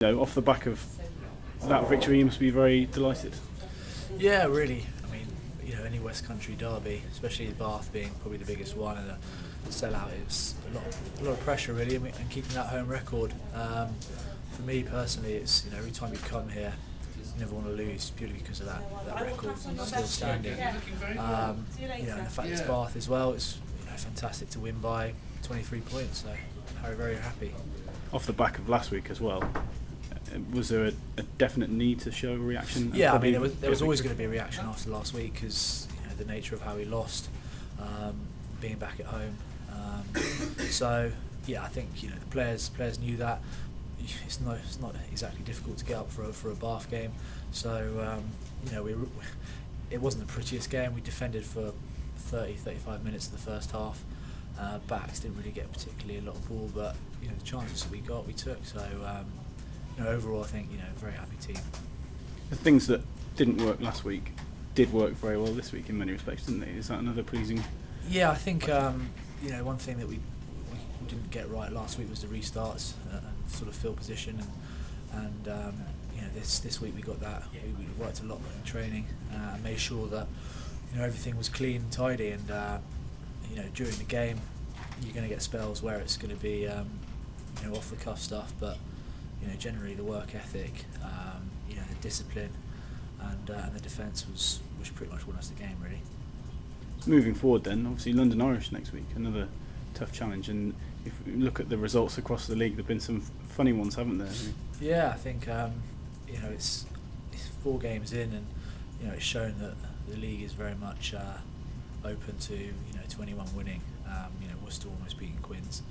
Off the back of that victory, you must be very delighted. Yeah, really. I mean, any West Country derby, especially Bath being probably the biggest one, and a sellout, it's a lot of pressure really, and keeping that home record. For me personally, it's every time you come here, you never want to lose purely because of that record still standing. And the fact it's Bath as well, it's fantastic to win by 23 points. So very, very happy. Off the back of last week as well, was there a definite need to show a reaction? Yeah, I mean there was always going to be a reaction after last week because the nature of how we lost, being back at home. So yeah, I think the players knew that. It's not exactly difficult to get up for a Bath game. So it wasn't the prettiest game. We defended for 30-35 minutes of the first half. Backs didn't really get particularly a lot of ball, but the chances that we got, we took. So overall, I think very happy team. The things that didn't work last week did work very well this week in many respects, didn't they? Is that another pleasing? Yeah, I think one thing that we didn't get right last week was the restarts and sort of field position, and this week we got that. We worked a lot in training, made sure that everything was clean and tidy, and during the game you're going to get spells where it's going to be off the cuff stuff, but generally the work ethic, the discipline, and the defence was pretty much won us the game really. Moving forward then, obviously London Irish next week, another tough challenge, and if we look at the results across the league, there've been some funny ones, haven't there? Yeah, I think it's 4 games in, and it's shown that the league is very much open to 21 winning. Worcester almost beating Quins.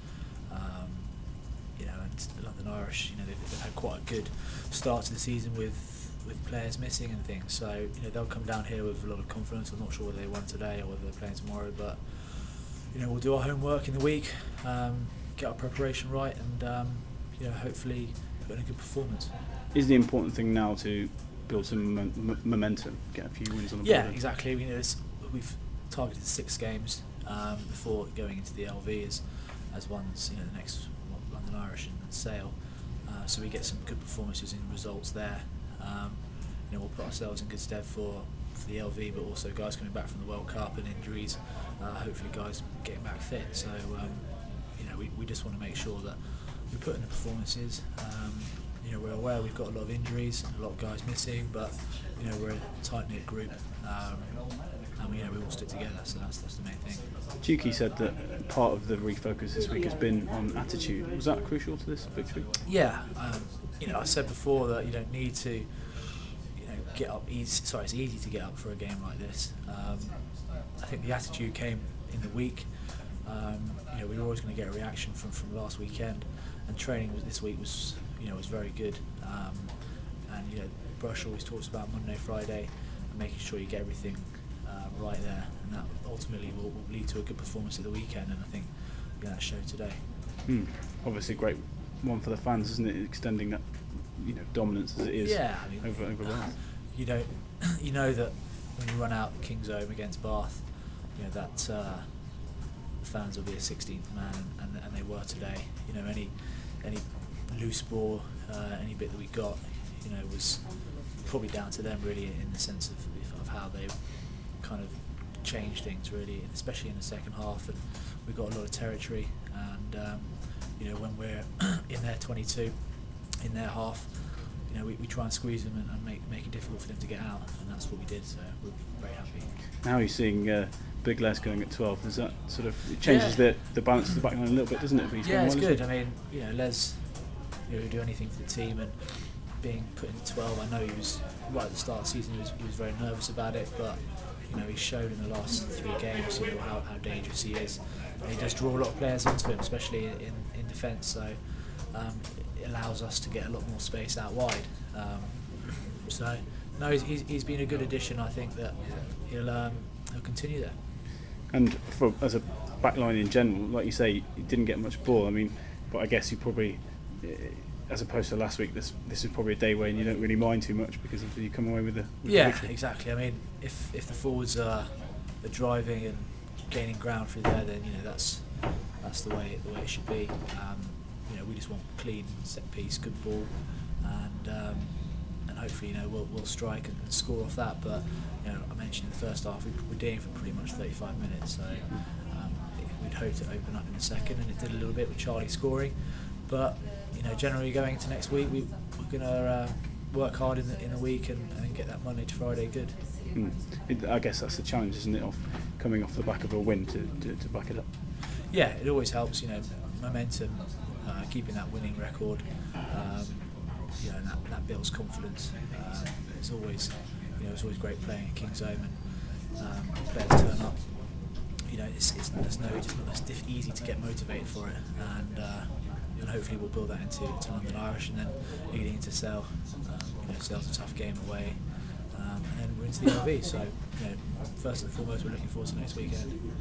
And the London Irish, they've had quite a good start to the season with players missing and things. So they'll come down here with a lot of confidence. I'm not sure whether they won today or whether they're playing tomorrow, but we'll do our homework in the week, get our preparation right, and hopefully put in a good performance. Is the important thing now to build some momentum, get a few wins on the board? Yeah, exactly. We've targeted 6 games before going into the LV as ones the next London Irish and Sale, so we get some good performances and results there. We'll put ourselves in good stead for the LV, but also guys coming back from the World Cup and injuries, hopefully guys getting back fit. So we just want to make sure that we put in the performances. We're aware we've got a lot of injuries, a lot of guys missing, but we're a tight-knit group, and we all stick together, so that's the main thing. Tukey said that part of the refocus this week has been on attitude. Was that crucial to this victory? Yeah, I said before that you don't need to get up easy. Sorry, it's easy to get up for a game like this. I think the attitude came in the week. We were always going to get a reaction from last weekend, and training this week was very good. And Brush always talks about Monday, Friday, and making sure you get everything right there, and that ultimately will lead to a good performance at the weekend. And I think that showed today. Obviously, a great one for the fans, isn't it? Extending that dominance as it is. Yeah, over Bath. You know that when you run out King's Home against Bath, that the fans will be a 16th man, and they were today. Any loose ball, any bit that we got, was probably down to them really, in the sense of how they kind of changed things really, especially in the second half. And we got a lot of territory, and when we're in their 22, in their half, we try and squeeze them and make it difficult for them to get out, and that's what we did. So we're very happy. Now you're seeing Big Les going at 12. Does that sort of changes the balance of the back line a little bit, doesn't it? Yeah, it's good. I mean, Les, would do anything for the team, and being put in 12, I know he was right at the start of the season. He was very nervous about it, but he showed in the last 3 games how dangerous he is. And he does draw a lot of players onto him, especially in defence. So it allows us to get a lot more space out wide. So no, he's been a good addition. I think that he'll continue there. And as a backline in general, like you say, he didn't get much ball. I mean, but I guess you probably, as opposed to last week, this is probably a day where you don't really mind too much because you come away with the victory. Exactly. I mean, if the forwards are driving and gaining ground through there, then that's the way it should be. We just want clean set piece, good ball, and hopefully we'll strike and score off that. But I mentioned in the first half we were doing for pretty much 35 minutes, so we'd hoped to open up in the second, and it did a little bit with Charlie scoring. But generally going into next week, we're going to work hard in the week and get that Monday to Friday good. I guess that's the challenge, isn't it, of coming off the back of a win to back it up. Yeah, it always helps, momentum, keeping that winning record, and that builds confidence. It's always great playing at King's Home, and players turn up. It's not easy to get motivated for it, and hopefully we'll build that into London Irish, and then leading into Sale. Sale's a tough game away, and then we're into the LV. So first and foremost, we're looking forward to next weekend.